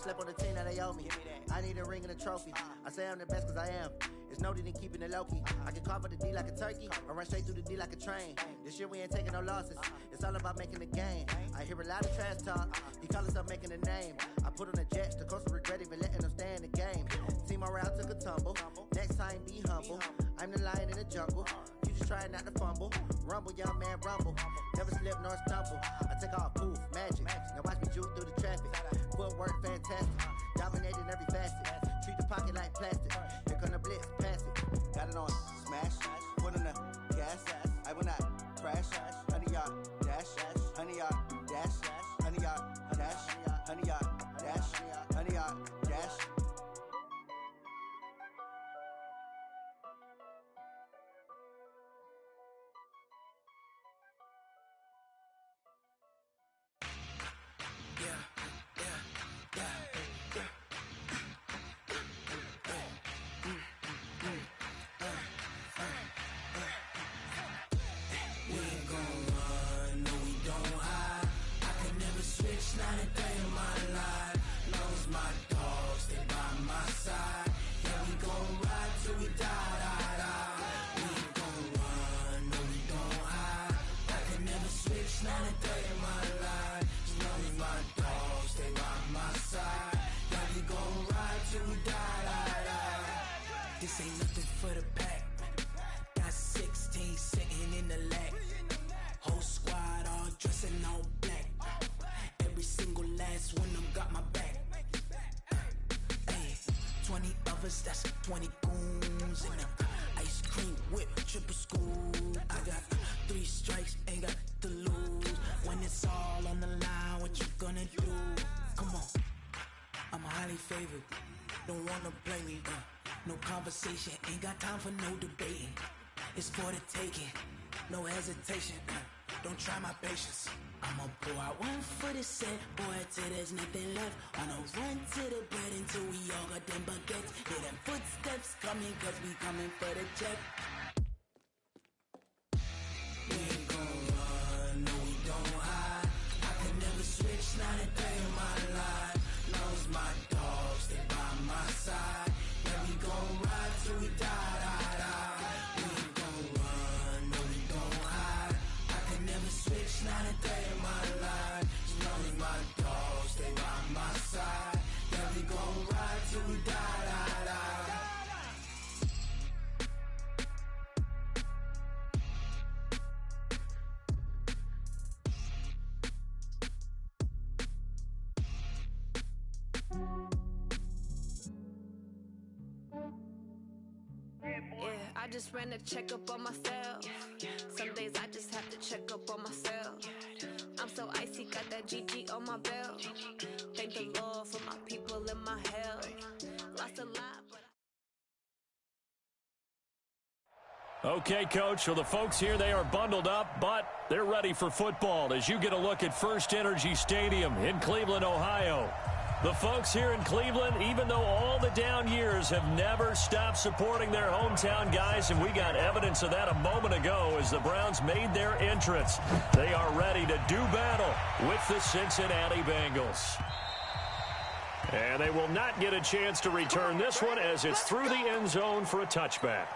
slept on the team that they owe me. I need a ring and a trophy. I say I'm the best cause I am. It's no need in keeping it low-key. I can carve up the D like a turkey, or run straight through the D like a train. This year we ain't taking no losses. It's all about making the game. I hear a lot of trash talk. He call himself making a name. I put on the Jets, the coach will regret even letting them stay in the game. Team morale took a tumble. Next time be humble. I'm the lion in the jungle. You just try not to fumble. Rumble, young man, rumble. Never slip nor stumble. I take off, poof, magic. Now watch me juke through the traffic. Footwork fantastic. Dominating every facet. Treat the pocket like plastic. Here come the blitz, pass it. Got it on smash. Put on the gas. I will not crash. 100-yard dash. 100-yard dash. 100-yard dash. 100-yard dash. 100-yard dash. This ain't nothing for the pack. Got 16 sitting in the lag. Whole squad all dressing all black. Every single last one of them got my back. Hey, 20 of us, that's 20 goons. And ice cream whip, triple scoop. I got 3 strikes, ain't got to lose. When it's all on the line, what you gonna do? Come on, I'm highly favored. Don't wanna play me, no conversation, ain't got time for no debating. It's for the taking, no hesitation. Don't try my patience. I'ma pour out one for the set, boy, till there's nothing left. On a run to the bread until we all got them baguettes. Hear them footsteps coming, cause we coming for the check. We ain't gon' run, no we don't hide. I can never switch, not a day in my life. Knows my dogs, they by my side. Yeah, we gon' ride till we die, die, die. We ain't gon' run, no we don't hide. I can never switch, not a day in my life. Knows my dogs, they by my side. Yeah, we gon' ride till we die, die, die. I just ran a checkup on myself. Some days I just have to check up on myself. I'm so icy, got that GG on my belt. Thank the Lord for my people and my health. Lost a lot, but Okay, Coach, so the folks here, they are bundled up, but they're ready for football as you get a look at First Energy Stadium in Cleveland, Ohio. The folks here in Cleveland, even though all the down years, have never stopped supporting their hometown guys, and we got evidence of that a moment ago as the Browns made their entrance. They are ready to do battle with the Cincinnati Bengals. And they will not get a chance to return this one as it's through the end zone for a touchback.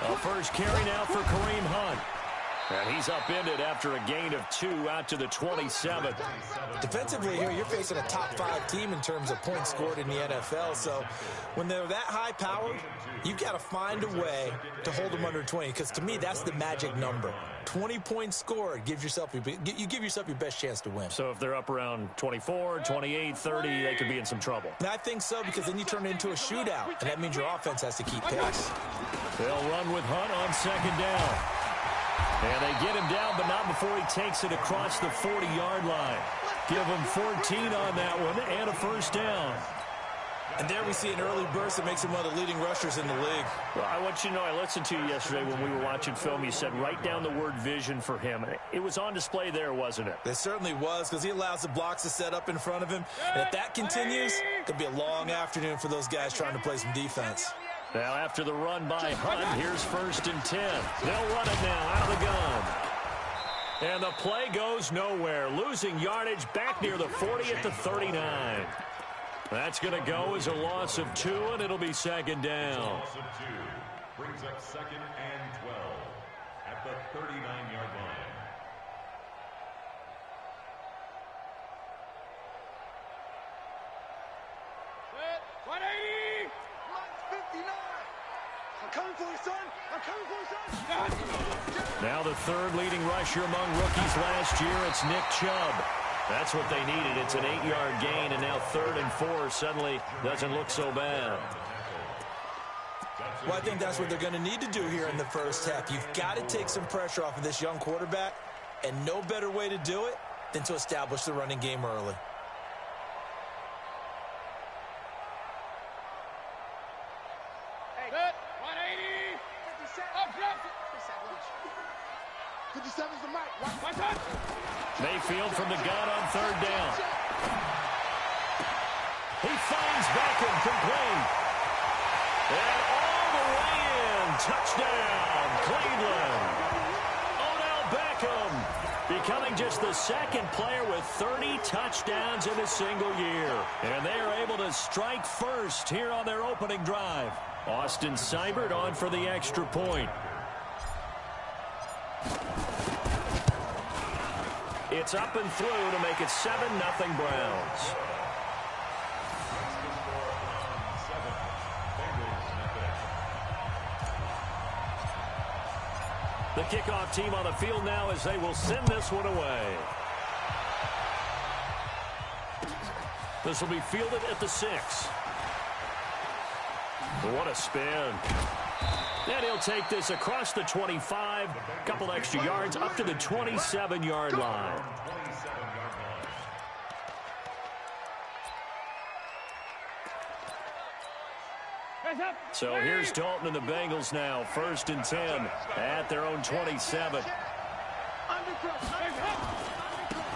A first carry now for Kareem Hunt. And he's upended after a gain of 2 out to the 27. Defensively here, you're facing a top-5 team in terms of points scored in the NFL. So when they're that high powered, you've got to find a way to hold them under 20. Because to me, that's the magic number. 20 points scored gives yourself you give yourself your best chance to win. So if they're up around 24, 28, 30, they could be in some trouble. And I think so, because then you turn it into a shootout, and that means your offense has to keep pace. They'll run with Hunt on second down. And they get him down, but not before he takes it across the 40-yard line. Give him 14 on that one and a first down. And there we see an early burst that makes him one of the leading rushers in the league. Well, I want you to know, I listened to you yesterday when we were watching film. You said write down the word vision for him. It was on display there, wasn't it? It certainly was, because he allows the blocks to set up in front of him. And if that continues, it could be a long afternoon for those guys trying to play some defense. Now, after the run by Hunt, here's 1st and 10. They'll run it now out of the gun. And the play goes nowhere. Losing yardage back near the 40 at the 39. That's going to go as a loss of 2, and it'll be 2nd down. Loss of 2 brings up 2nd and 12 at the 39-yard line. Set, 180! Mine's 59! I'm coming for you, son! I'm coming for you, son! Now the 3rd leading rusher among rookies last year, it's Nick Chubb. That's what they needed. It's an 8-yard gain, and now 3rd and 4 suddenly doesn't look so bad. Well, I think that's what they're going to need to do here in the first half. You've got to take some pressure off of this young quarterback, and no better way to do it than to establish the running game early. Hey, good. 180! 57! Up, drop! 57's the mic. Watch out! Mayfield from the gun on 3rd down. He finds Beckham complete. And all the way in. Touchdown, Cleveland. Odell Beckham becoming just the 2nd player with 30 touchdowns in a single year. And they are able to strike first here on their opening drive. Austin Seibert on for the extra point. It's up and through to make it 7-0 Browns. The kickoff team on the field now as they will send this one away. This will be fielded at the 6. What a spin. And he'll take this across the 25, a couple extra yards up to the 27-yard line. So here's Dalton and the Bengals now, 1st and 10 at their own 27.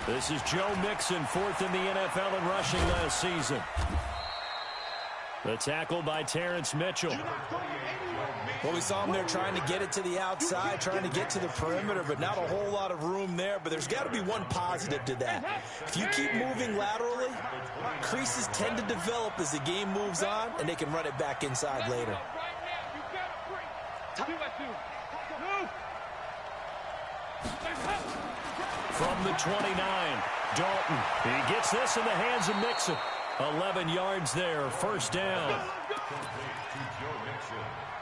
This is Joe Mixon, 4th in the NFL in rushing last season. The tackle by Terrence Mitchell. Well, we saw him there trying to get it to the outside, trying to get to the perimeter, but not a whole lot of room there. But there's got to be one positive to that. If you keep moving laterally, creases tend to develop as the game moves on, and they can run it back inside later. From the 29, Dalton. He gets this in the hands of Mixon. 11 yards there, 1st down.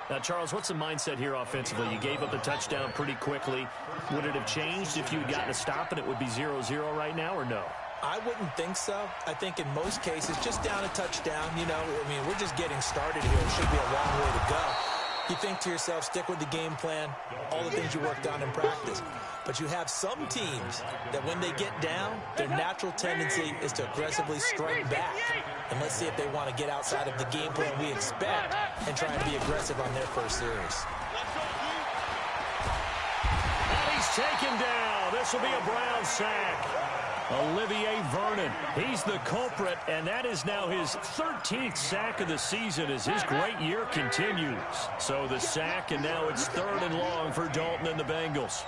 Now, Charles, what's the mindset here offensively? You gave up the touchdown pretty quickly. Would it have changed if you had gotten a stop and it would be 0-0 right now, or no? I wouldn't think so. I think in most cases, just down a touchdown, you know, I mean, we're just getting started here. It should be a long way to go. You think to yourself, stick with the game plan, all the things you worked on in practice. But you have some teams that when they get down, their natural tendency is to aggressively strike back. And let's see if they want to get outside of the game plan we expect and try and be aggressive on their first series. And he's taken down. This will be a Brown sack. Olivier Vernon, he's the culprit, and that is now his 13th sack of the season as his great year continues. So the sack, and now it's 3rd and long for Dalton and the Bengals.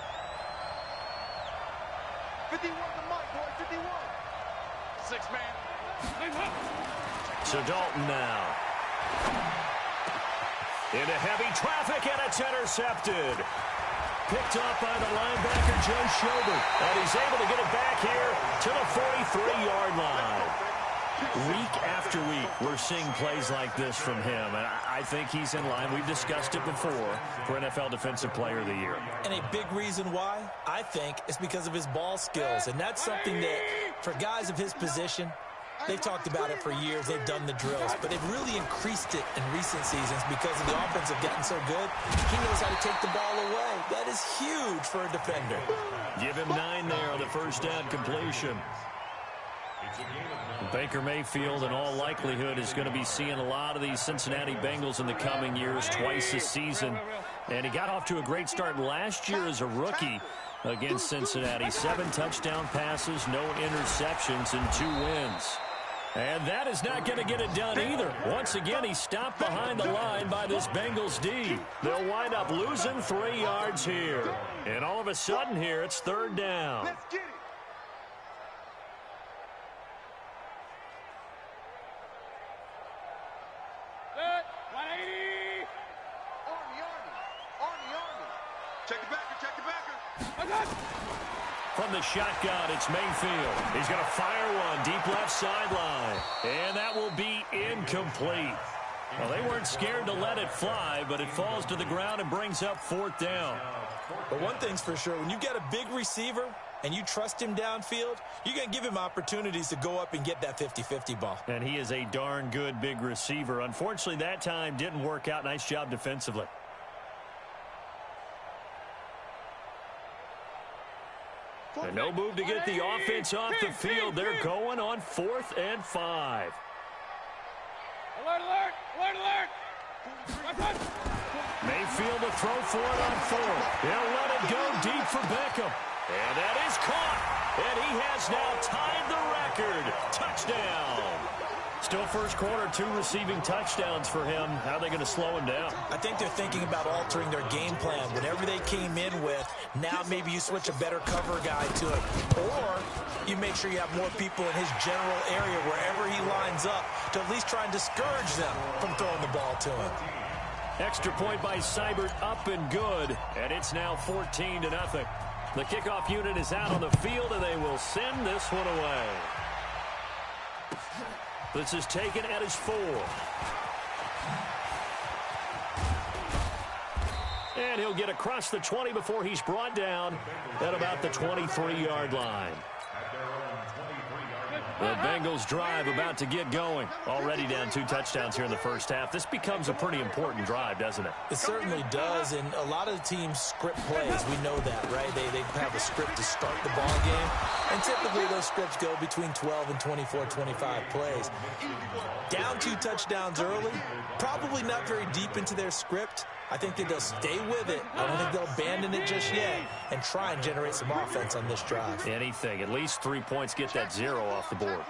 51 the mark, boy, 51. 6-man. So Dalton now. Into heavy traffic, and it's intercepted. Picked up by the linebacker, Joe Schobert. And he's able to get it back here to the 43-yard line. Week after week, we're seeing plays like this from him. And I think he's in line. We've discussed it before for NFL Defensive Player of the Year. And a big reason why, I think, is because of his ball skills. And that's something that, for guys of his position, they've talked about it for years. They've done the drills. But they've really increased it in recent seasons because of the offense have gotten so good. He knows how to take the ball away. That is huge for a defender. Give him 9 there on the first down completion. Baker Mayfield, in all likelihood, is going to be seeing a lot of these Cincinnati Bengals in the coming years, twice a season. And he got off to a great start last year as a rookie against Cincinnati. 7 touchdown passes, no interceptions, and 2 wins. And that is not going to get it done either. Once again, he stopped behind the line by this Bengals D. They'll wind up losing 3 yards here. And all of a sudden here, it's 3rd down. Let's get it. Good. 180. Army. Check the backer. From the shotgun, it's Mayfield. He's going to fire one deep left sideline. And that will be incomplete. Well, they weren't scared to let it fly, but it falls to the ground and brings up 4th down. But one thing's for sure, when you get a big receiver and you trust him downfield, you're going to give him opportunities to go up and get that 50-50 ball. And he is a darn good big receiver. Unfortunately, that time didn't work out. Nice job defensively. And no move to get the offense off the field. They're going on 4th and 5. Alert. Mayfield to throw for it on 4th. He'll let it go deep for Beckham. And that is caught. And he has now tied the record. Touchdown. Still first quarter, 2 receiving touchdowns for him. How are they going to slow him down? I think they're thinking about altering their game plan. Whatever they came in with, now maybe you switch a better cover guy to it. Or you make sure you have more people in his general area wherever he lines up to at least try and discourage them from throwing the ball to him. Extra point by Seibert, up and good. And it's now 14-0. The kickoff unit is out on the field, and they will send this one away. This is taken at his 4. And he'll get across the 20 before he's brought down at about the 23-yard line. The Bengals drive about to get going. Already down 2 touchdowns here in the first half. This becomes a pretty important drive, doesn't it? It certainly does, and a lot of the teams script plays. We know that, right? They have a script to start the ball game, and typically those scripts go between 12 and 24, 25 plays. Down 2 touchdowns early, probably not very deep into their script. I think that they'll stay with it. I don't think they'll abandon it just yet and try and generate some offense on this drive. Anything. At least 3 points, get that 0 off the board.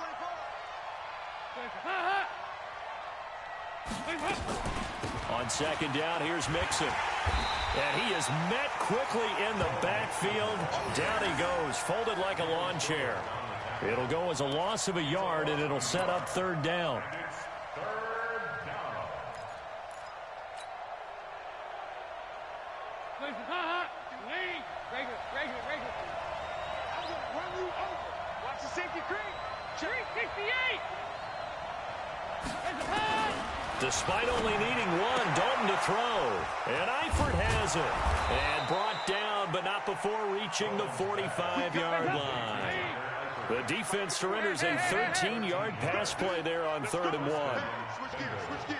On 2nd down, here's Mixon. And he is met quickly in the backfield. Down he goes, folded like a lawn chair. It'll go as a loss of a yard, and it'll set up 3rd down. Watch the safety creep. 368. Despite only needing 1, Dalton to throw. And Eifert has it. And brought down, but not before reaching the 45-yard line. The defense surrenders a 13-yard pass play there on 3rd and 1. Switch gears.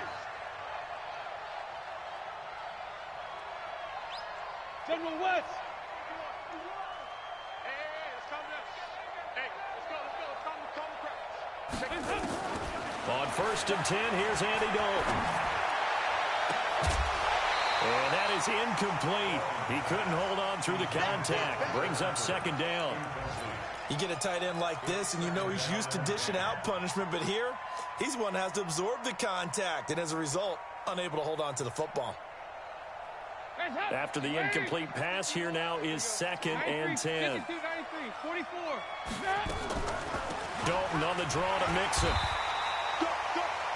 General West. Hey, let's calm down. Hey, let's go. Calm the crowd. On 1st and 10, here's Andy Dalton. And that is incomplete. He couldn't hold on through the contact. Brings up 2nd down. You get a tight end like this, and you know he's used to dishing out punishment, but here, he's one that has to absorb the contact, and as a result, unable to hold on to the football. After the incomplete pass, here now is 2nd and 10. 44. Dalton on the draw to Mixon.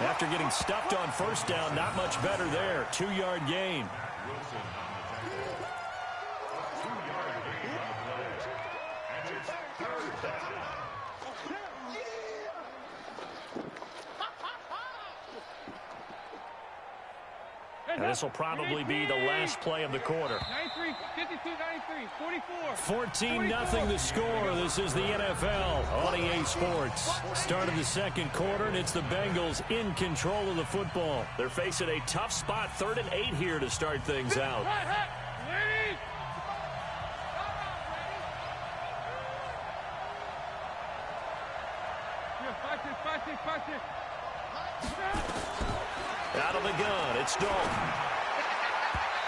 After getting stuffed on 1st down, not much better there. 2-yard gain. And this will probably be the last play of the quarter. 14-0 the score. This is the NFL on EA Sports. Start of the 2nd quarter, and it's the Bengals in control of the football. They're facing a tough spot, 3rd and 8 here to start things out. Out of the gun, it's Dalton.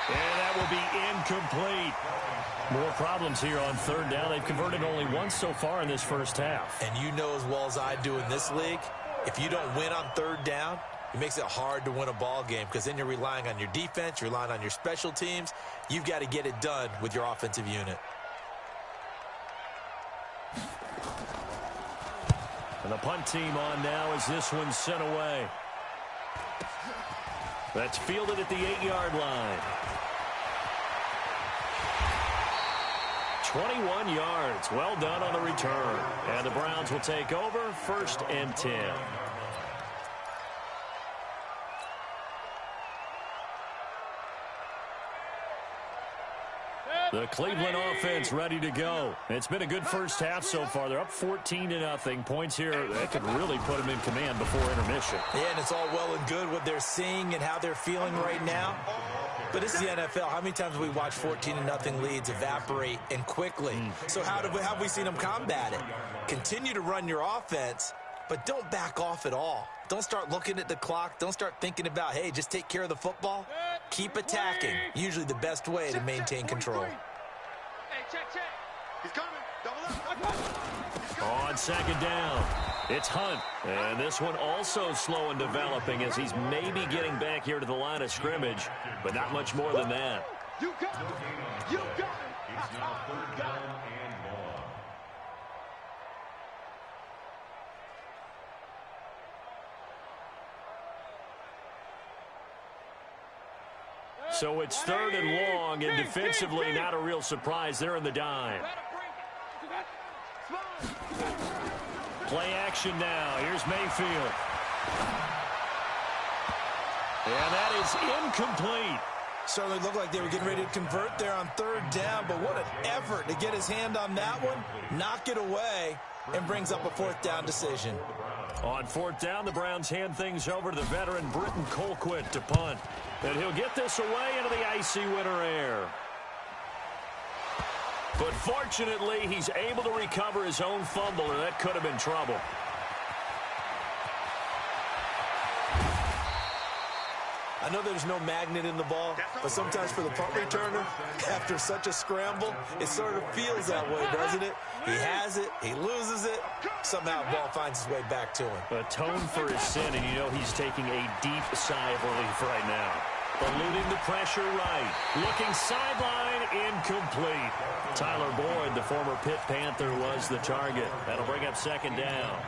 And that will be incomplete. More problems here on third down. They've converted only once so far in this first half. And you know as well as I do in this league, if you don't win on third down, it makes it hard to win a ball game because then you're relying on your defense, you're relying on your special teams. You've got to get it done with your offensive unit. And the punt team on now as this one's sent away. That's fielded at the 8-yard line. 21 yards. Well done on the return. And the Browns will take over, 1st and 10. The Cleveland offense ready to go. It's been a good first half so far. They're up 14-0. Points here that could really put them in command before intermission. Yeah, and it's all well and good what they're seeing and how they're feeling right now. But this is the NFL. How many times have we watched 14-0 leads evaporate and quickly? So how have we seen them combat it? Continue to run your offense, but don't back off at all. Don't start looking at the clock. Don't start thinking about, hey, just take care of the football. Keep attacking. Usually the best way to maintain control. Hey, check. He's coming. Double up. On second down, it's Hunt. And this one also slow in developing as he's maybe getting back here to the line of scrimmage, but not much more than that. You got it. You got it. It's now third down and long. So it's 3rd and long, and defensively not a real surprise. They're in the dime. Play action now. Here's Mayfield. And that is incomplete. Certainly looked like they were getting ready to convert there on 3rd down, but what an effort to get his hand on that one, knock it away, and brings up a 4th down decision. On 4th down, the Browns hand things over to the veteran Britton Colquitt to punt. And he'll get this away into the icy winter air. But fortunately, he's able to recover his own fumble, or that could have been trouble. I know there's no magnet in the ball, but sometimes for the punt returner, after such a scramble, it sort of feels that way, doesn't it? He has it, he loses it, somehow the ball finds its way back to him. Atone for his sin, and you know he's taking a deep sigh of relief right now. Eluding the pressure right. Looking sideline, incomplete. Tyler Boyd, the former Pitt Panther, was the target. That'll bring up 2nd down.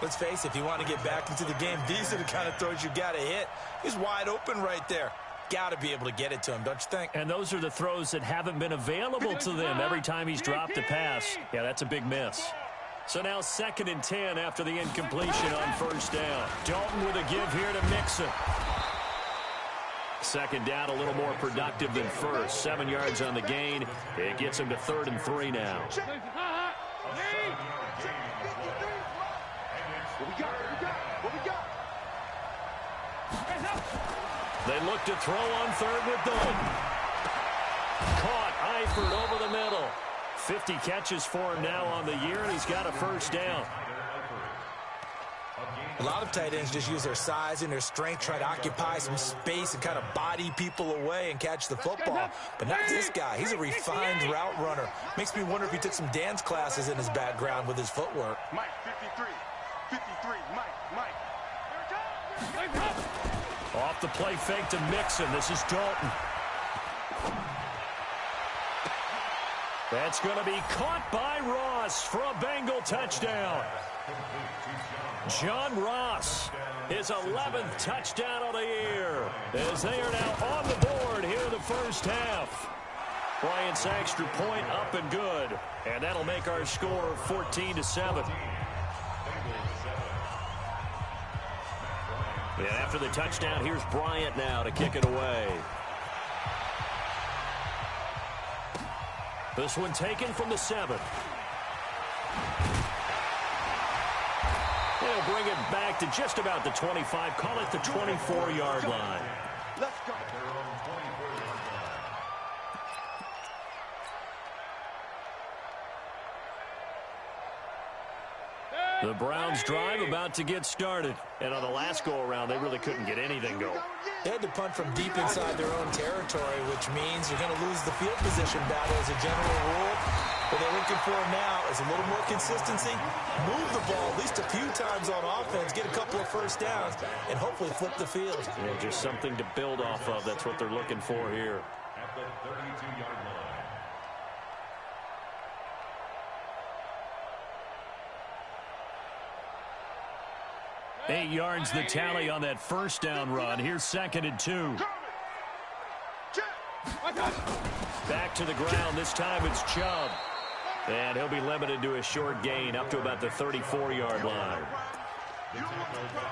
Let's face it, if you want to get back into the game, these are the kind of throws you got to hit. He's wide open right there. Got to be able to get it to him, don't you think? And those are the throws that haven't been available to them every time he's dropped a pass. Yeah, that's a big miss. So now 2nd and 10 after the incompletion on 1st down. Dalton with a give here to Mixon. 2nd down, a little more productive than 1st. 7 yards on the gain. It gets him to 3rd and 3 now. What we got? They look to throw on 3rd with Dalton. Caught Eifert over the middle. 50 catches for him now on the year, and he's got a 1st down. A lot of tight ends just use their size and their strength, try to occupy some space and kind of body people away and catch the football. But not this guy. He's a refined route runner. Makes me wonder if he took some dance classes in his background with his footwork. Mike, 53. Mike. Off the play fake to Mixon. This is Dalton. That's going to be caught by Ross for a Bengal touchdown. John Ross, his 11th touchdown of the year, as they are now on the board here in the first half. Bryant's extra point up and good, and that'll make our score 14-7. And after the touchdown, here's Bryant now to kick it away. This one taken from the 7. They'll bring it back to just about the 25. Call it the 24-yard line. Let's go. The Browns drive about to get started. And on the last go-around, they really couldn't get anything going. They had to punt from deep inside their own territory, which means you're going to lose the field position battle as a general rule. What they're looking for now is a little more consistency, move the ball at least a few times on offense, get a couple of first downs, and hopefully flip the field. Yeah, just something to build off of. That's what they're looking for here. At the 32-yard line. 8 yards the tally on that first down run. Here's 2nd and 2. Back to the ground. This time it's Chubb. And he'll be limited to a short gain up to about the 34-yard line.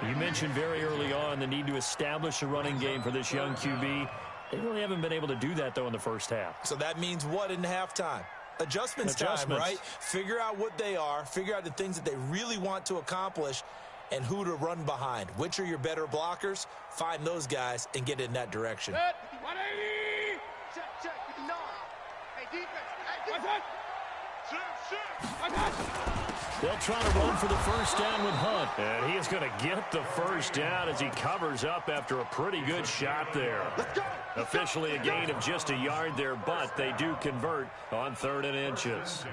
You mentioned very early on the need to establish a running game for this young QB. They really haven't been able to do that, though, in the first half. So that means what in halftime? Adjustments time, right? Figure out what they are, figure out the things that they really want to accomplish, and who to run behind. Which are your better blockers? Find those guys and get in that direction. 180! Check, 59. Hey, defense. They'll try to run for the first down with Hunt. And he is going to get the first down as he covers up after a pretty good shot there. Officially a gain of just a yard there, but they do convert on 3rd and inches.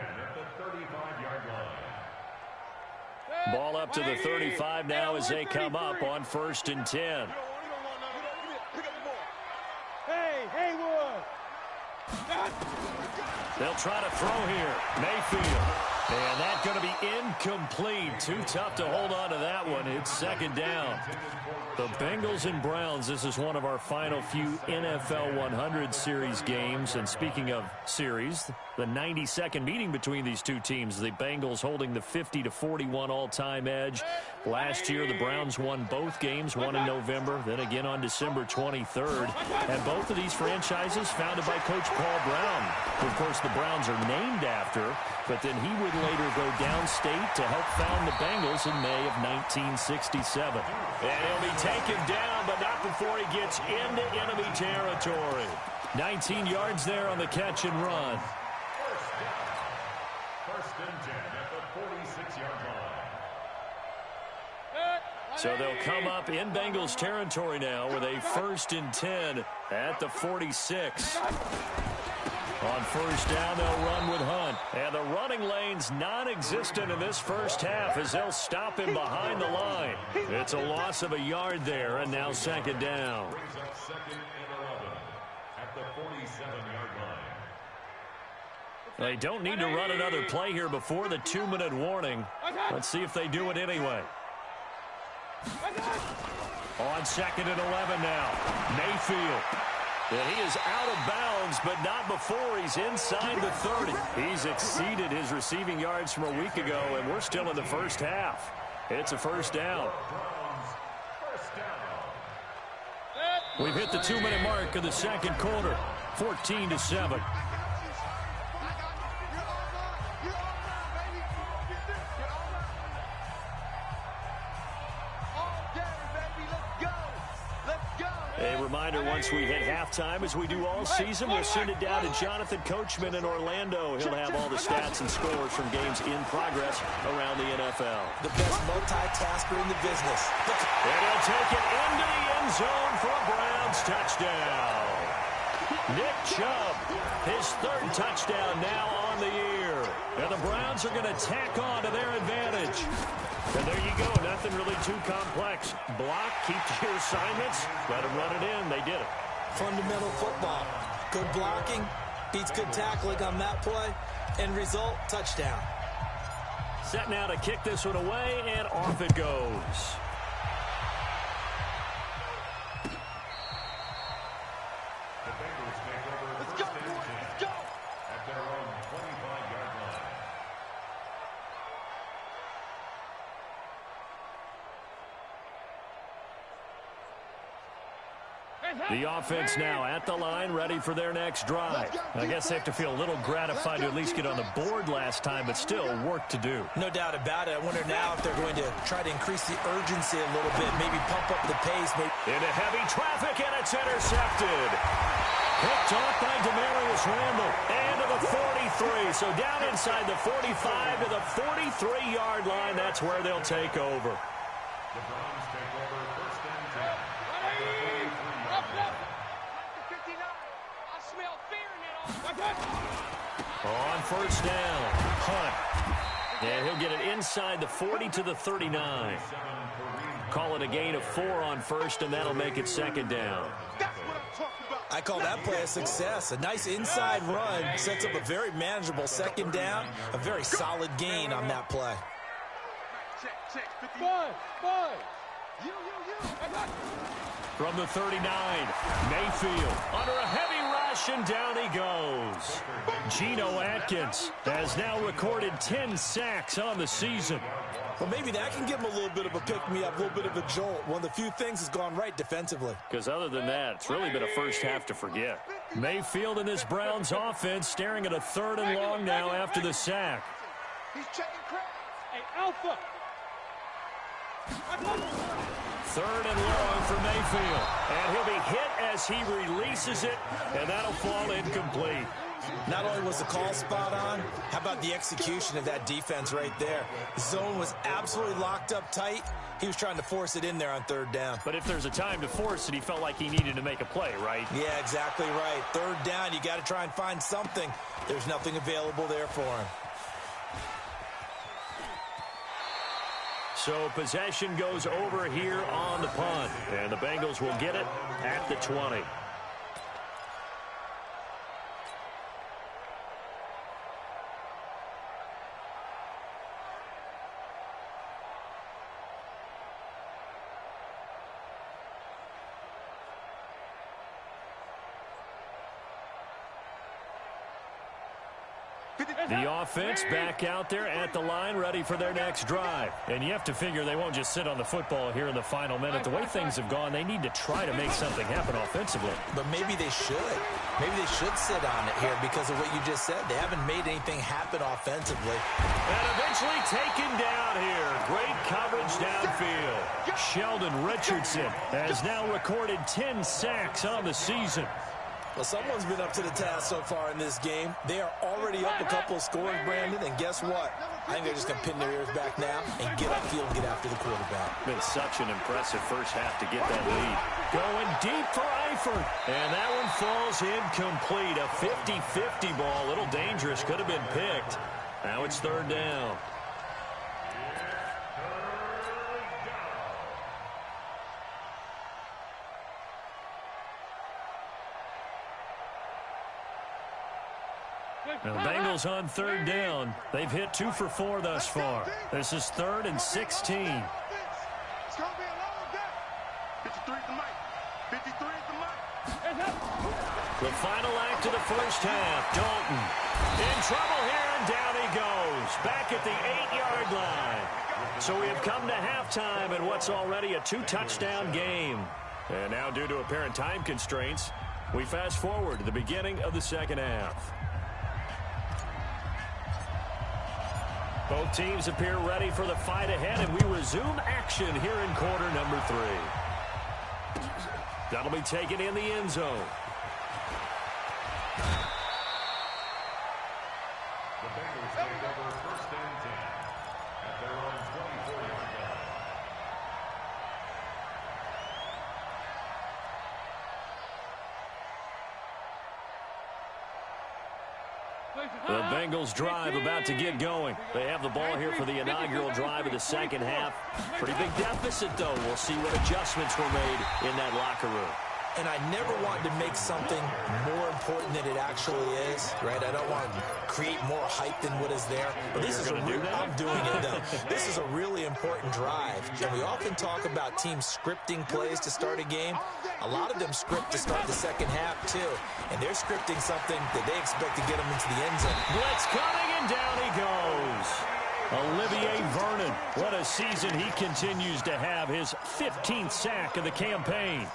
Ball up to the 35 now as they come up on 1st and 10. Hey, Haywood! They'll try to throw here. Mayfield. And that's going to be incomplete. Too tough to hold on to that one. It's 2nd down. The Bengals and Browns, this is one of our final few NFL 100 series games. And speaking of series, the 92nd meeting between these two teams. The Bengals holding the 50-41 all-time edge. Last year, the Browns won both games, one in November, then again on December 23rd. And both of these franchises founded by Coach Paul Brown, who, of course, the Browns are named after. But then he would later go downstate to help found the Bengals in May of 1967. And he'll be taken down, but not before he gets into enemy territory. 19 yards there on the catch and run. First and 10 at the 46-yard line. So they'll come up in Bengals territory now with a 1st and 10 at the 46. On first down, they'll run with Hunt. And the running lane's non-existent in this first half as they'll stop him behind the line. It's a loss of a yard there, and now 2nd down. Brings up 2nd and 11 at the 47-yard line. They don't need to run another play here before the 2-minute warning. Let's see if they do it anyway. On 2nd and 11 now. Mayfield. And he is out of bounds, but not before he's inside the 30. He's exceeded his receiving yards from a week ago, and we're still in the first half. It's a first down. We've hit the 2-minute mark of the 2nd quarter, 14-7. A reminder, once we hit halftime, as we do all season, we'll send it down to Jonathan Coachman in Orlando. He'll have all the stats and scores from games in progress around the NFL. The best multitasker in the business. And he'll take it into the end zone for a Browns touchdown. Nick Chubb, his 3rd touchdown now on the year. And the Browns are going to tack on to their advantage. And there you go. Nothing really too complex. Block, keep to your assignments, let them run it in. They did it. Fundamental football. Good blocking beats good tackling on that play. End result, touchdown. Set now to kick this one away, and off it goes. The Bengals take over. Let's go, boys. Let's go. At their own 25-yard line. The offense now at the line, ready for their next drive. I guess they have to feel a little gratified to at least get on the board last time, but still work to do. No doubt about it. I wonder now if they're going to try to increase the urgency a little bit, maybe pump up the pace. Into heavy traffic, and it's intercepted. Picked off by Demarius Randall. And to the 43. So down inside the 45 to the 43-yard line. That's where they'll take over. The Browns take over first and 10. I smell fear in that. On first down, Hunt. And he'll get it inside the 40 to the 39. Call it a gain of 4 on first, and that'll make it second down. That's what I'm talking about. I call that play a success. A nice inside run sets up a very manageable second down. A very solid gain on that play. Check. 5. You. From the 39, Mayfield under a heavy rush, and down he goes. Geno Atkins has now recorded 10 sacks on the season. Well, maybe that can give him a little bit of a pick-me-up, a little bit of a jolt. One of the few things has gone right defensively. Because other than that, it's really been a first half to forget. Mayfield and this Browns offense staring at a 3rd and long now after the sack. He's checking crap. Hey, Alpha. 3rd and long for Mayfield. And he'll be hit as he releases it, and that'll fall incomplete. Not only was the call spot on, how about the execution of that defense right there? The zone was absolutely locked up tight. He was trying to force it in there on 3rd down. But if there's a time to force it, he felt like he needed to make a play, right? Yeah, exactly right. 3rd down, you got to try and find something. There's nothing available there for him. So possession goes over here on the punt, and the Bengals will get it at the 20. The offense back out there at the line, ready for their next drive. And you have to figure they won't just sit on the football here in the final minute. The way things have gone, they need to try to make something happen offensively. But maybe they should. Maybe they should sit on it here because of what you just said. They haven't made anything happen offensively. And eventually taken down here. Great coverage downfield. Sheldon Richardson has now recorded 10 sacks on the season. Well, someone's been up to the task so far in this game. They are already up a couple of scores, Brandon, and guess what? I think they're just going to pin their ears back now and get upfield and get after the quarterback. Been such an impressive first half to get that lead. Going deep for Eifert, and that one falls incomplete. A 50-50 ball, a little dangerous, could have been picked. Now it's 3rd down. Now the Bengals on 3rd down. They've hit 2 for 4 thus far. This is 3rd and 16. It's going to be a long day. 53 is the mic. 53 is the mic. The final act of the first half. Dalton in trouble here, and down he goes. Back at the 8-yard line. So we have come to halftime in what's already a 2-touchdown game. And now, due to apparent time constraints, we fast forward to the beginning of the second half. Both teams appear ready for the fight ahead, and we resume action here in quarter number 3. That'll be taken in the end zone. The Bengals take over first and 10 at their own 24-yard line. The Bengals drive about to get going. They have the ball here for the inaugural drive of the second half. Pretty big deficit, though. We'll see what adjustments were made in that locker room. And I never want to make something more important than it actually is, right? I don't want to create more hype than what is there. But this is I'm doing it, though. This is a really important drive. And we often talk about teams scripting plays to start a game. A lot of them script to start the second half, too. And they're scripting something that they expect to get them into the end zone. Blitz coming, and down he goes. Olivier Vernon. What a season he continues to have. His 15th sack of the campaign.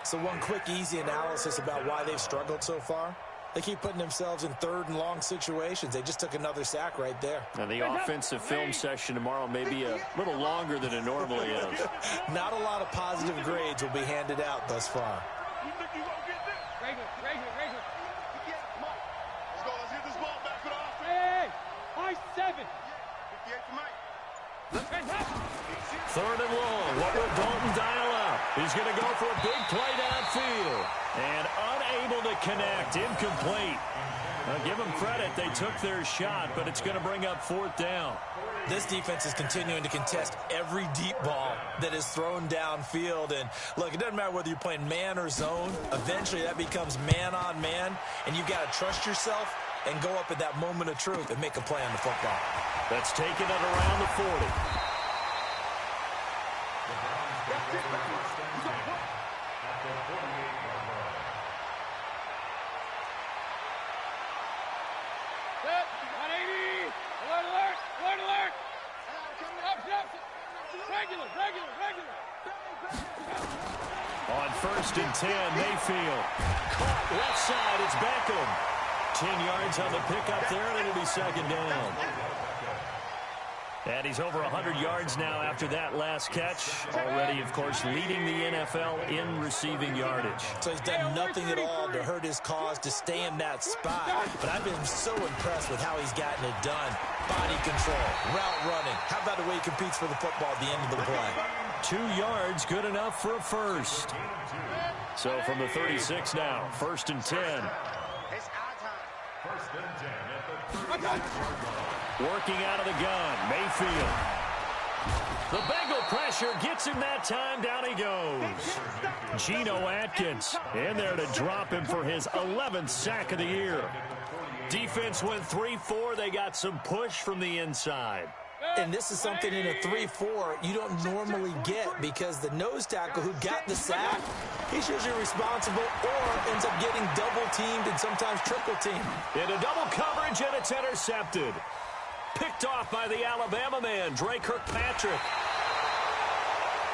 So one quick, easy analysis about why they've struggled so far. They keep putting themselves in 3rd and long situations. They just took another sack right there. And the offensive film session tomorrow may be a little longer than it normally is. Not a lot of positive grades will be handed out thus far. You think you won't get this? Regular. Let's go. Let's hit this ball. Third and long. What will Dalton dial up? He's going to go for a big play downfield. And unable to connect. Incomplete. Now, give them credit. They took their shot, but it's going to bring up fourth down. This defense is continuing to contest every deep ball that is thrown downfield. And, look, it doesn't matter whether you're playing man or zone. Eventually, that becomes man on man, and you've got to trust yourself and go up at that moment of truth and make a play on the football. That's taken it around the 40. On first and 10, Mayfield. Caught left side, it's Beckham. 10 yards on the pickup there, and it'll be second down. And he's over 100 yards now after that last catch. Already, of course, leading the NFL in receiving yardage. So he's done nothing at all to hurt his cause, to stay in that spot. But I've been so impressed with how he's gotten it done. Body control, route running. How about the way he competes for the football at the end of the play? 2 yards, good enough for a first. So from the 36 now, first and 10. First and 10 at the 36-yard line. Working out of the gun, Mayfield. The Bengal pressure gets him that time. Down he goes. Geno Atkins in there to drop him for his 11th sack of the year. Defense went 3-4. They got some push from the inside. And this is something in a 3-4 you don't normally get, because the nose tackle who got the sack, he's usually responsible or ends up getting double-teamed and sometimes triple-teamed. Into double coverage, and it's intercepted. Picked off by the Alabama man, Dre Kirkpatrick.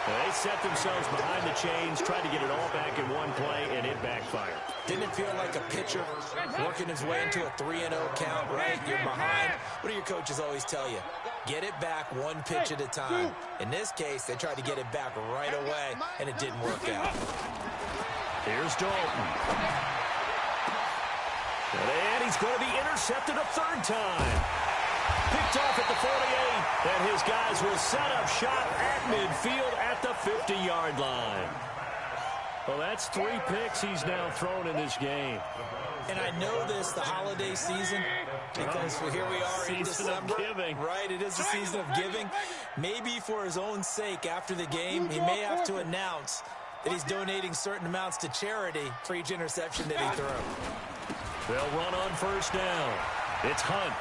They set themselves behind the chains, tried to get it all back in one play, and it backfired. Didn't it feel like a pitcher working his way into a 3-0 count, right? You're behind. What do your coaches always tell you? Get it back one pitch at a time. In this case, they tried to get it back right away, and it didn't work out. Here's Dalton. And he's going to be intercepted a third time. Picked off at the 48, and his guys will set up shop at midfield at the 50-yard line. Well, that's 3 picks he's now thrown in this game. And I know this, the holiday season, because here we are in December. Season of giving. Right, it is the season of giving. Maybe for his own sake, after the game, he may have to announce that he's donating certain amounts to charity for each interception that he threw. They'll run on first down. It's Hunt.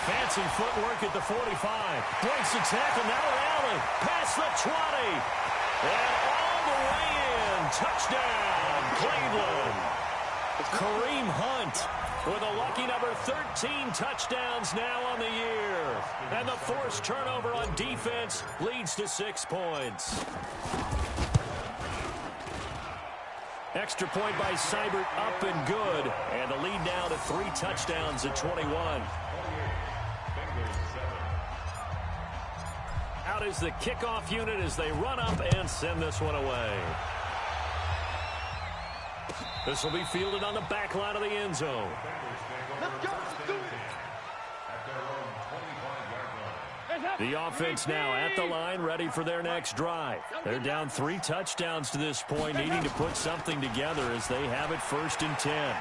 Fancy footwork at the 45. Breaks the tackle, now Allen. Past the 20. And all the way in. Touchdown, Cleveland. Kareem Hunt with a lucky number 13 touchdowns now on the year. And the forced turnover on defense leads to 6 points. Extra point by Seibert, up and good. And the lead now to 3 touchdowns at 21. Out is the kickoff unit as they run up and send this one away. This will be fielded on the back line of the end zone. The offense now at the line, ready for their next drive. They're down 3 touchdowns to this point, needing to put something together as they have it first and 10.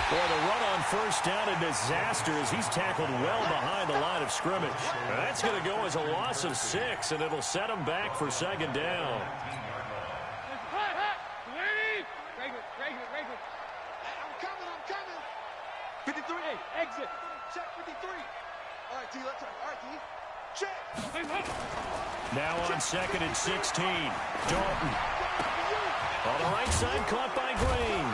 Boy, the run on first down, a disaster as he's tackled well behind the line of scrimmage. That's going to go as a loss of 6, and it'll set him back for second down. I'm coming. 53. Exit. Check 53. All right, T, let's turn. All right, T. Check. Now on second and 16. Dalton. On the right side, caught by Green.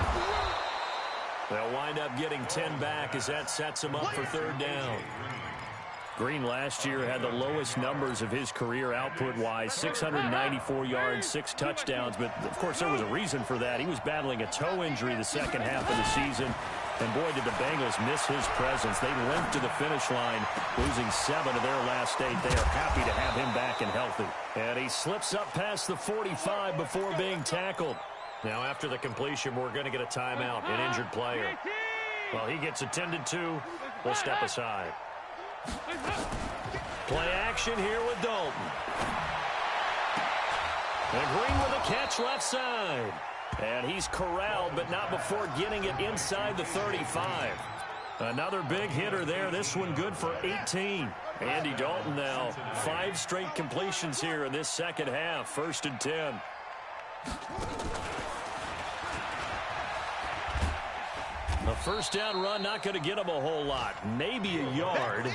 They'll wind up getting 10 back as that sets him up for third down. Green last year had the lowest numbers of his career output-wise, 694 yards, 6 touchdowns. But, of course, there was a reason for that. He was battling a toe injury the second half of the season. And, boy, did the Bengals miss his presence. They limped to the finish line, losing 7 of their last 8. They are happy to have him back and healthy. And he slips up past the 45 before being tackled. Now, after the completion, we're going to get a timeout, an injured player. Well, he gets attended to. We'll step aside. Play action here with Dalton. And Green with a catch left side. And he's corralled, but not before getting it inside the 35. Another big hitter there. This one good for 18. Andy Dalton now 5 straight completions here in this second half. 1st and 10. A first down run, not going to get him a whole lot. Maybe a yard.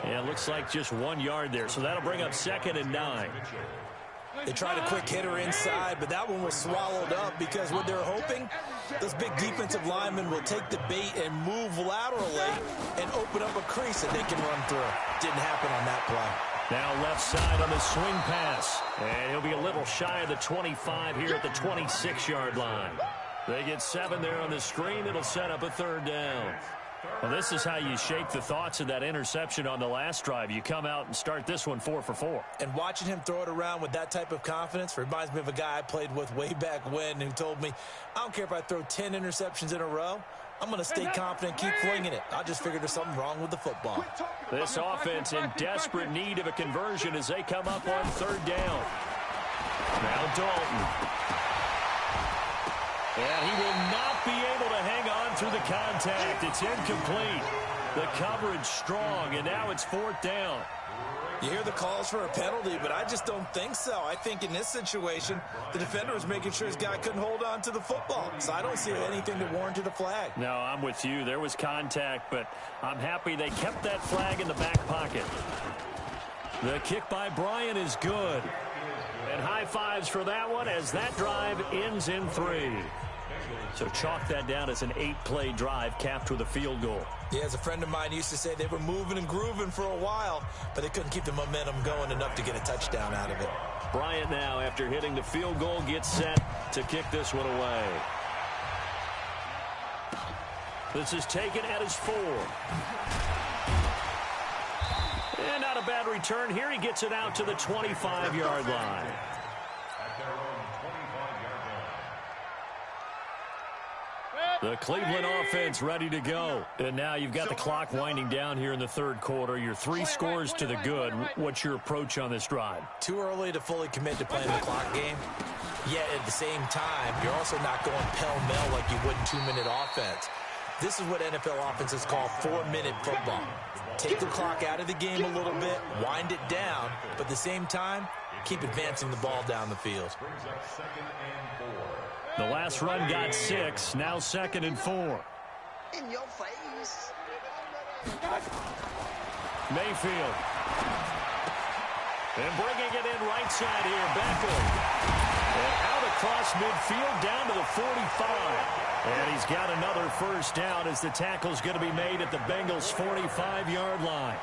And it looks like just 1 yard there. So that'll bring up 2nd and 9. They tried a quick hitter inside, but that one was swallowed up because what they're hoping, those big defensive linemen will take the bait and move laterally and open up a crease that they can run through. Didn't happen on that play. Now left side on the swing pass. And he'll be a little shy of the 25 here at the 26-yard line. They get 7 there on the screen. It'll set up a 3rd down. Well, this is how you shake the thoughts of that interception on the last drive. You come out and start this one 4 for 4. And watching him throw it around with that type of confidence reminds me of a guy I played with way back when who told me, I don't care if I throw 10 interceptions in a row. I'm going to stay confident, keep flinging it. I just figured there's something wrong with the football. This offense in desperate need of a conversion as they come up on 3rd down. Now Dalton. And he will not be able to hang on through the contact. It's incomplete. The coverage strong, and now it's 4th down. You hear the calls for a penalty, but I just don't think so. I think in this situation, the defender was making sure his guy couldn't hold on to the football. So I don't see anything that warranted a flag. No, I'm with you. There was contact, but I'm happy they kept that flag in the back pocket. The kick by Bryant is good. And high fives for that one as that drive ends in 3. So chalk that down as an 8-play drive capped with a field goal. Yeah, as a friend of mine used to say, they were moving and grooving for a while, but they couldn't keep the momentum going enough to get a touchdown out of it. Bryant now, after hitting the field goal, gets set to kick this one away. This is taken at his 4. And not a bad return here. He gets it out to the 25-yard line. The Cleveland offense ready to go. And now you've got the clock winding down here in the 3rd quarter. Your 3 scores to the good. What's your approach on this drive? Too early to fully commit to playing the clock game. Yet at the same time, you're also not going pell-mell like you would in 2-minute offense. This is what NFL offenses call 4-minute football. Take the clock out of the game a little bit, wind it down, but at the same time, keep advancing the ball down the field. The last run got 6, now 2nd and 4. In your face. Mayfield. And bringing it in right side here, Beckham. And out across midfield down to the 45. And he's got another first down as the tackle's going to be made at the Bengals' 45-yard line.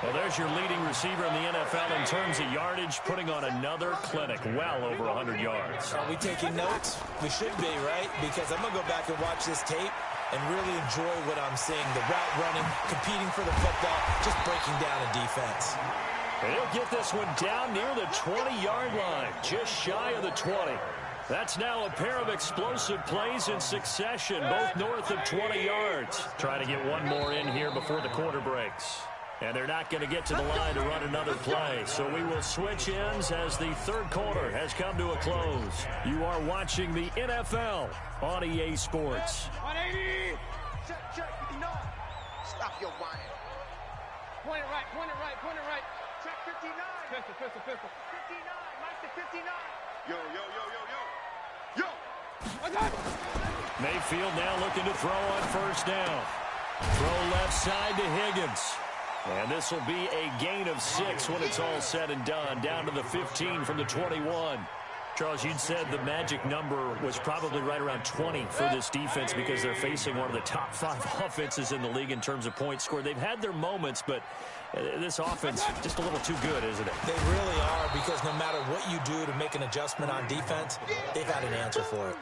Well, there's your leading receiver in the NFL in terms of yardage, putting on another clinic, well over 100 yards. Are we taking notes? We should be, right? Because I'm going to go back and watch this tape and really enjoy what I'm seeing. The route running, competing for the football, just breaking down a defense. And he'll get this one down near the 20-yard line, just shy of the 20. That's now a pair of explosive plays in succession, both north of 20 yards. Trying to get one more in here before the quarter breaks. And they're not going to get to the line to run another play. So we will switch ends as the 3rd quarter has come to a close. You are watching the NFL on EA Sports. 180. Check 59. Stop your whining. Point it right, point it right, point it right. Check 59. Pistol. 59. Mike to 59. Yo. Mayfield now looking to throw on first down. Throw left side to Higgins. And this will be a gain of 6 when it's all said and done. Down to the 15 from the 21. Charles, you'd said the magic number was probably right around 20 for this defense because they're facing one of the top 5 offenses in the league in terms of points scored. They've had their moments, but this offense just a little too good, isn't it? They really are, because no matter what you do to make an adjustment on defense, they've had an answer for it.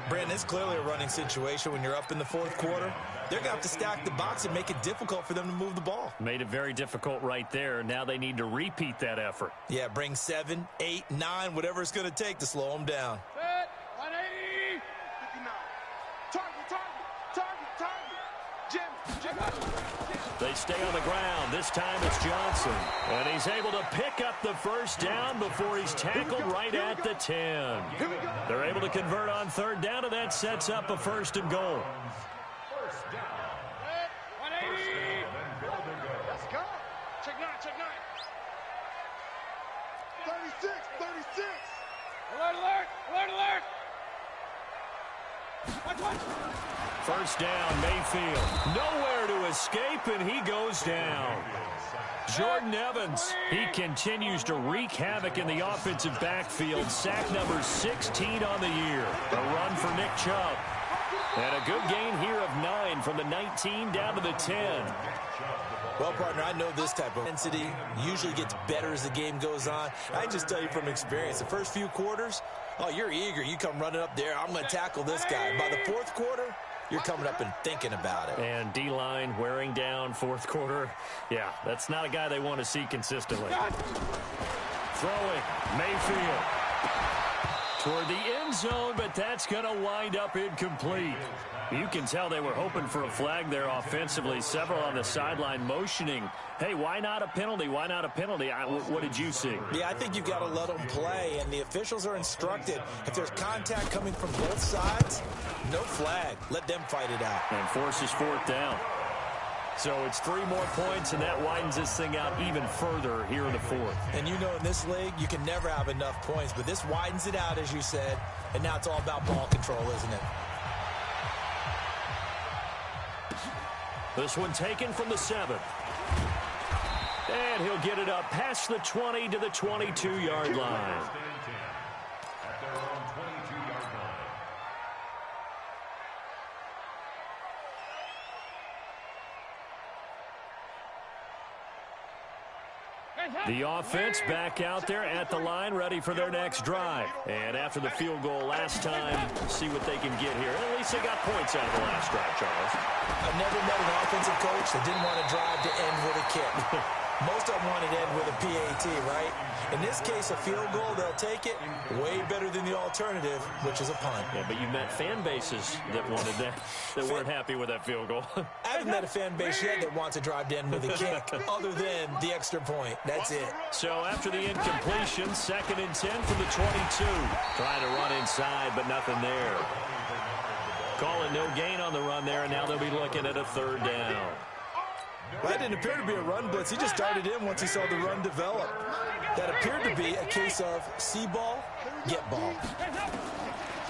Brandon, it's clearly a running situation when you're up in the 4th quarter. They're going to have to stack the box and make it difficult for them to move the ball. Made it very difficult right there. Now they need to repeat that effort. Yeah, bring 7, 8, 9, whatever it's going to take to slow them down. 180. 59. Target. Jim. They stay on the ground. This time it's Johnson. And he's able to pick up the first down before he's tackled right at the 10. They're able to convert on third down, and that sets up a 1st and goal. First down. 180. Let's go. Check 9, check 9. 36. Alert, alert, alert, alert. Watch. First down, Mayfield. Nowhere to escape, and he goes down. Jordan Evans, he continues to wreak havoc in the offensive backfield. Sack number 16 on the year. A run for Nick Chubb. And a good gain here of 9 from the 19 down to the 10. Well, partner, I know this type of intensity usually gets better as the game goes on. I just tell you from experience, the first few quarters, oh, you're eager. You come running up there. I'm going to tackle this guy. By the 4th quarter, you're coming up and thinking about it. And D-line wearing down 4th quarter. Yeah, that's not a guy they want to see consistently. Throwing, Mayfield. Toward the end zone, but that's going to wind up incomplete. You can tell they were hoping for a flag there offensively. Several on the sideline motioning, hey, why not a penalty? Why not a penalty? What did you see? Yeah, I think you've got to let them play, and the officials are instructed. If there's contact coming from both sides, no flag. Let them fight it out. And forces 4th down. So it's 3 more points, and that widens this thing out even further here in the 4th. And you know in this league, you can never have enough points, but this widens it out, as you said, and now it's all about ball control, isn't it? This one taken from the 7. And he'll get it up past the 20 to the 22-yard line. At their own 22-yard line. The offense back out there at the line, ready for their next drive. And after the field goal last time, see what they can get here. At least they got points out of the last drive, Charles. I've never met an offensive coach that didn't want to drive to end with a kick. Most of them want to end with a PAT, right? In this case, a field goal, they'll take it. Way better than the alternative, which is a punt. Yeah, but you met fan bases that wanted that, that weren't happy with that field goal. I haven't met a fan base yet that wants to drive to end with a kick, other than the extra point. That's it. So after the incompletion, 2nd and 10 from the 22. Trying to run inside, but nothing there. Calling no gain on the run there, and now they'll be looking at a 3rd down. Well, that didn't appear to be a run blitz. He just started in once he saw the run develop. That appeared to be a case of see ball, get ball.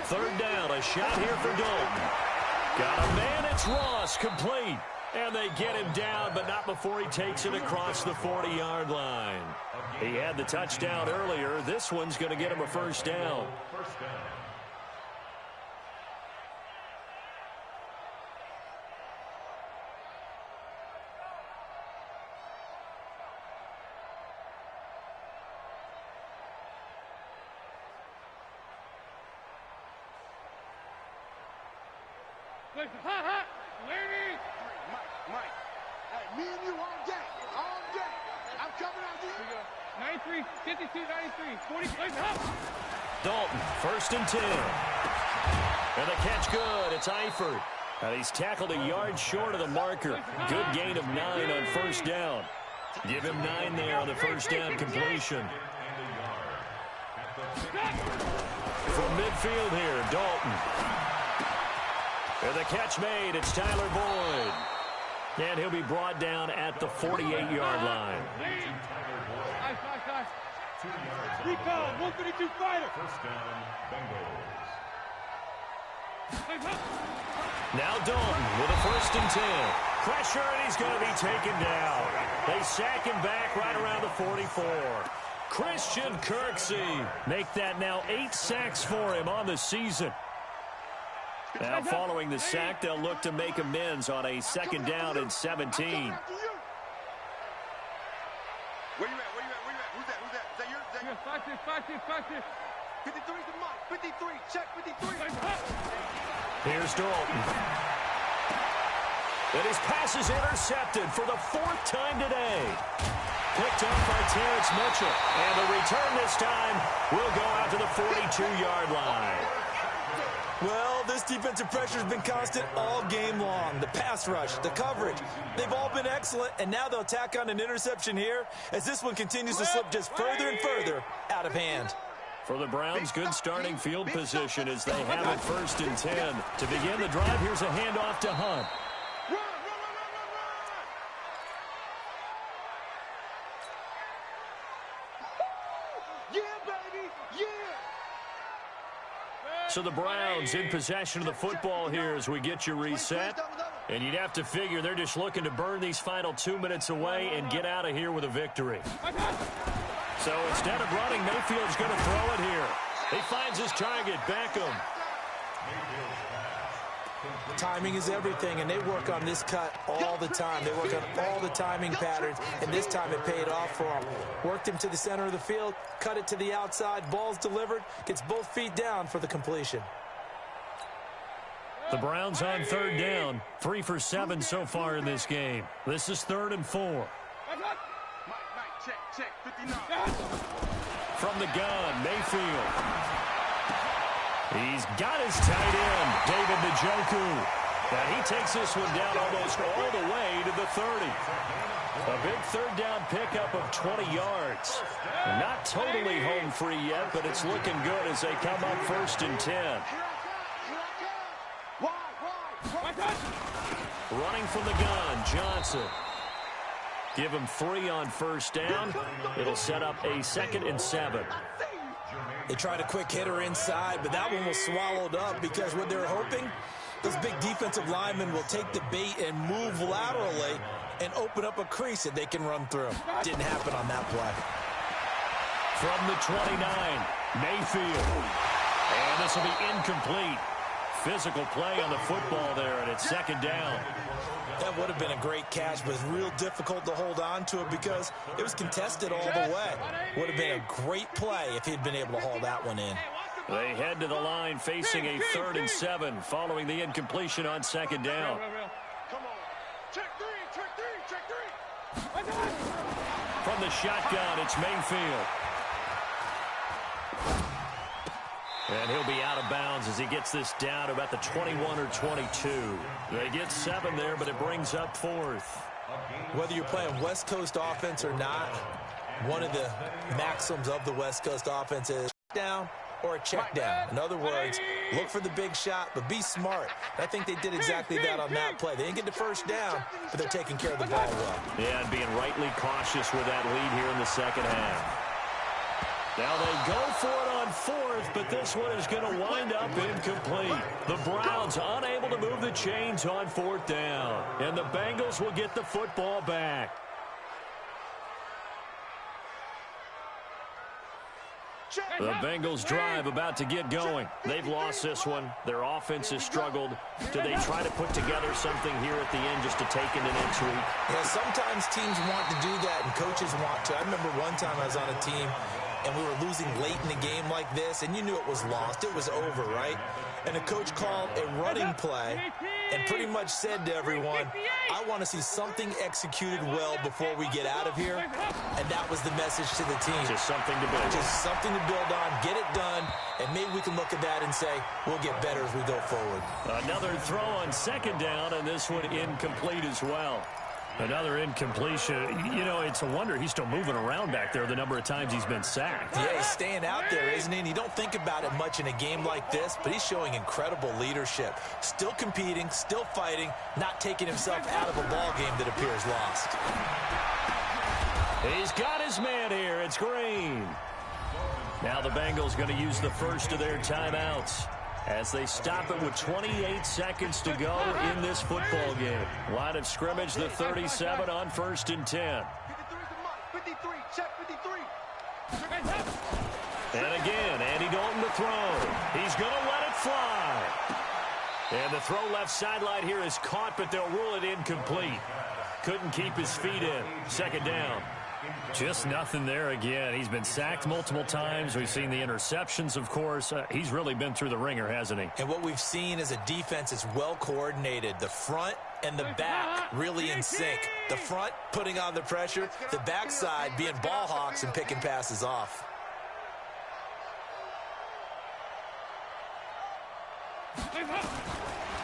3rd down, a shot here for Dalton. Got a man, it's Ross, complete. And they get him down, but not before he takes it across the 40-yard line. He had the touchdown earlier. This one's going to get him a 1st down. Mike. Hey, me and you all day. I'm coming out to you. 93, 52, 93, 40. Dalton, 1st and 10. And the catch good. It's Eifert. And he's tackled a yard short of the marker. Good gain of 9 on 1st down. Give him 9 there on the 1st down completion. From midfield here, Dalton. And the catch made. It's Tyler Boyd. And he'll be brought down at the 48-yard line. Recall, 152 fighter. First down, Bengals. Now Dalton with a 1st and 10. Pressure, and he's going to be taken down. They sack him back right around the 44. Christian Kirksey make that now 8 sacks for him on the season. Now following the sack, they'll look to make amends on a 2nd down and 17. Where you at? Who's that? Is that yours? 5-6. 53's the mark. 53. Check 53. Here's Dalton. And his pass is intercepted for the 4th time today. Picked up by Terrence Mitchell. And the return this time will go out to the 42-yard line. Well, this defensive pressure has been constant all game long. The pass rush, the coverage, they've all been excellent, and now they'll tack on an interception here as this one continues to slip just further and further out of hand. For the Browns, good starting field position as they have it 1st and 10. To begin the drive, here's a handoff to Hunt. So the Browns in possession of the football here as we get you reset. And you'd have to figure they're just looking to burn these final 2 minutes away and get out of here with a victory. So instead of running, Mayfield's going to throw it here. He finds his target, Beckham. Timing is everything, and they work on this cut all the time. They work on all the timing patterns, and this time it paid off for him. Worked him to the center of the field, cut it to the outside, ball's delivered, gets both feet down for the completion. The Browns on 3rd down, 3 for 7 so far in this game. This is 3rd and 4. From the gun, Mayfield. He's got his tight end, David Njoku. And he takes this one down almost all the way to the 30. A big 3rd down pickup of 20 yards. Not totally home free yet, but it's looking good as they come up 1st and 10. Running from the gun, Johnson. Give him 3 on 1st down. It'll set up a 2nd and 7. They tried a quick hitter inside, but that one was swallowed up because what they're hoping, those big defensive linemen will take the bait and move laterally and open up a crease that they can run through. Didn't happen on that play. From the 29, Mayfield. And this will be incomplete. Physical play on the football there, and it's 2nd down. That would have been a great catch, but it's real difficult to hold on to it because it was contested all the way. Would have been a great play if he'd been able to haul that one in. They head to the line facing a 3rd and 7 following the incompletion on 2nd down. Come on. Check three. From the shotgun, it's Mayfield. And he'll be out of bounds as he gets this down to about the 21 or 22. They get 7 there, but it brings up 4th. Whether you're playing West Coast offense or not, one of the maxims of the West Coast offense is down or a check down. In other words, look for the big shot, but be smart. And I think they did exactly that on that play. They didn't get the 1st down, but they're taking care of the ball well. Yeah, and being rightly cautious with that lead here in the 2nd half. Now they go for it on 4th, but this one is going to wind up incomplete. The Browns unable to move the chains on 4th down, and the Bengals will get the football back. The Bengals drive about to get going. They've lost this one. Their offense has struggled. Do they try to put together something here at the end just to take into next week? Yeah, sometimes teams want to do that and coaches want to. I remember one time I was on a team and we were losing late in the game like this, and you knew it was lost. It was over, right? And the coach called a running play and pretty much said to everyone, I want to see something executed well before we get out of here. And that was the message to the team. Just something to build on. Just something to build on, get it done, and maybe we can look at that and say, we'll get better as we go forward. Another throw on 2nd down, and this one incomplete as well. Another incompletion. You know, it's a wonder he's still moving around back there the number of times he's been sacked. Yeah, he's staying out there, isn't he? And you don't think about it much in a game like this, but he's showing incredible leadership. Still competing, still fighting, not taking himself out of a ball game that appears lost. He's got his man here. It's Green. Now the Bengals going to use the first of their timeouts as they stop it with 28 seconds to go in this football game. Line of scrimmage, the 37 on 1st and 10. 53, check 53. And again, Andy Dalton to throw. He's going to let it fly. And the throw left sideline here is caught, but they'll rule it incomplete. Couldn't keep his feet in. 2nd down. Just nothing there again. He's been sacked multiple times. We've seen the interceptions, of course. He's really been through the ringer, hasn't he? And what we've seen is a defense that's well coordinated. The front and the back really in sync. The front putting on the pressure, the backside being ball hawks and picking passes off.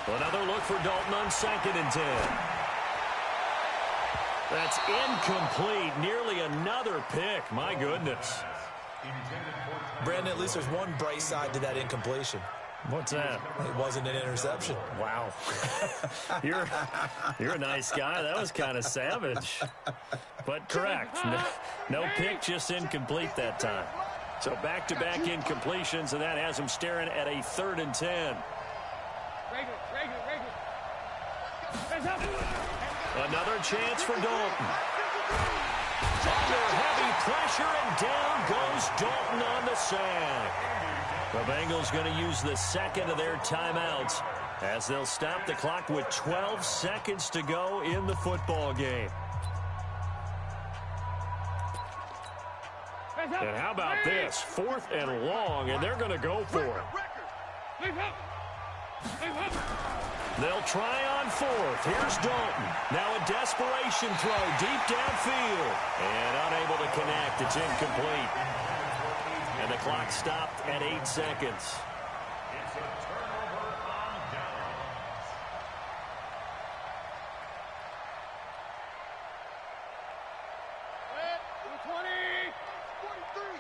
Another look for Dalton on 2nd and 10. That's incomplete. Nearly another pick. My goodness. Brandon, at least there's one bright side to that incompletion. What's that? It wasn't an interception. Wow. You're a nice guy. That was kind of savage. But correct. No pick, just incomplete that time. So back-to-back incompletions, and that has him staring at a 3rd and 10. Another chance for Dalton. Under heavy pressure, and down goes Dalton on the sack. The Bengals going to use the second of their timeouts as they'll stop the clock with 12 seconds to go in the football game. And how about this? 4th and long, and they're going to go for it. They'll try on 4th. Here's Dalton. Now a desperation throw deep downfield. And unable to connect. It's incomplete. And the clock stopped at 8 seconds. It's a turnover on downs. Number 20. 43.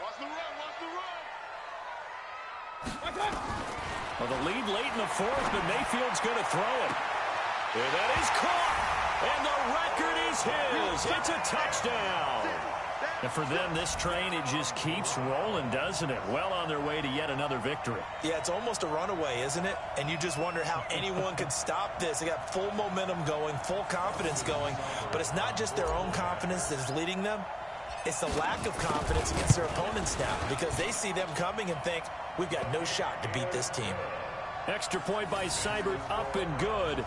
Watch the run. Watch the run. Watch it. Well, the lead late in the 4th, but Mayfield's going to throw it. And that is caught. And the record is his. It's a touchdown. And for them, this train, it just keeps rolling, doesn't it? Well on their way to yet another victory. Yeah, it's almost a runaway, isn't it? And you just wonder how anyone could stop this. They got full momentum going, full confidence going. But it's not just their own confidence that is leading them. It's the lack of confidence against their opponents now because they see them coming and think, we've got no shot to beat this team. Extra point by Seibert, up and good.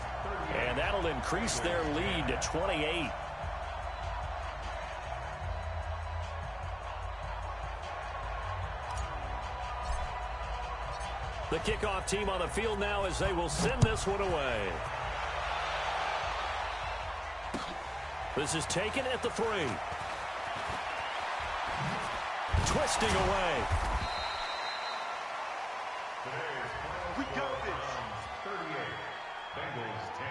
And that'll increase their lead to 28. The kickoff team on the field now as they will send this one away. This is taken at the 3. Twisting away. We got this. 38. Bengals 10.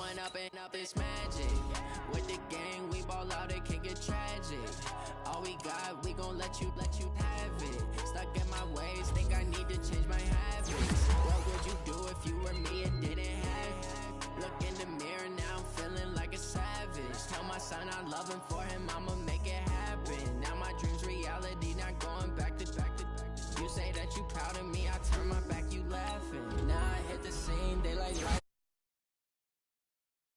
Growing up and up is magic. With the gang, we ball out, it can get tragic. All we got, we gon' let you have it. Stuck in my ways, think I need to change my habits. What would you do if you were me and didn't have it? Look in the mirror, now I'm feeling like a savage. Tell my son I love him, for him I'ma make it happen. Now my dream's reality, not going back to. You say that you proud of me, I turn my back, you laughing. Now I hit the scene, they like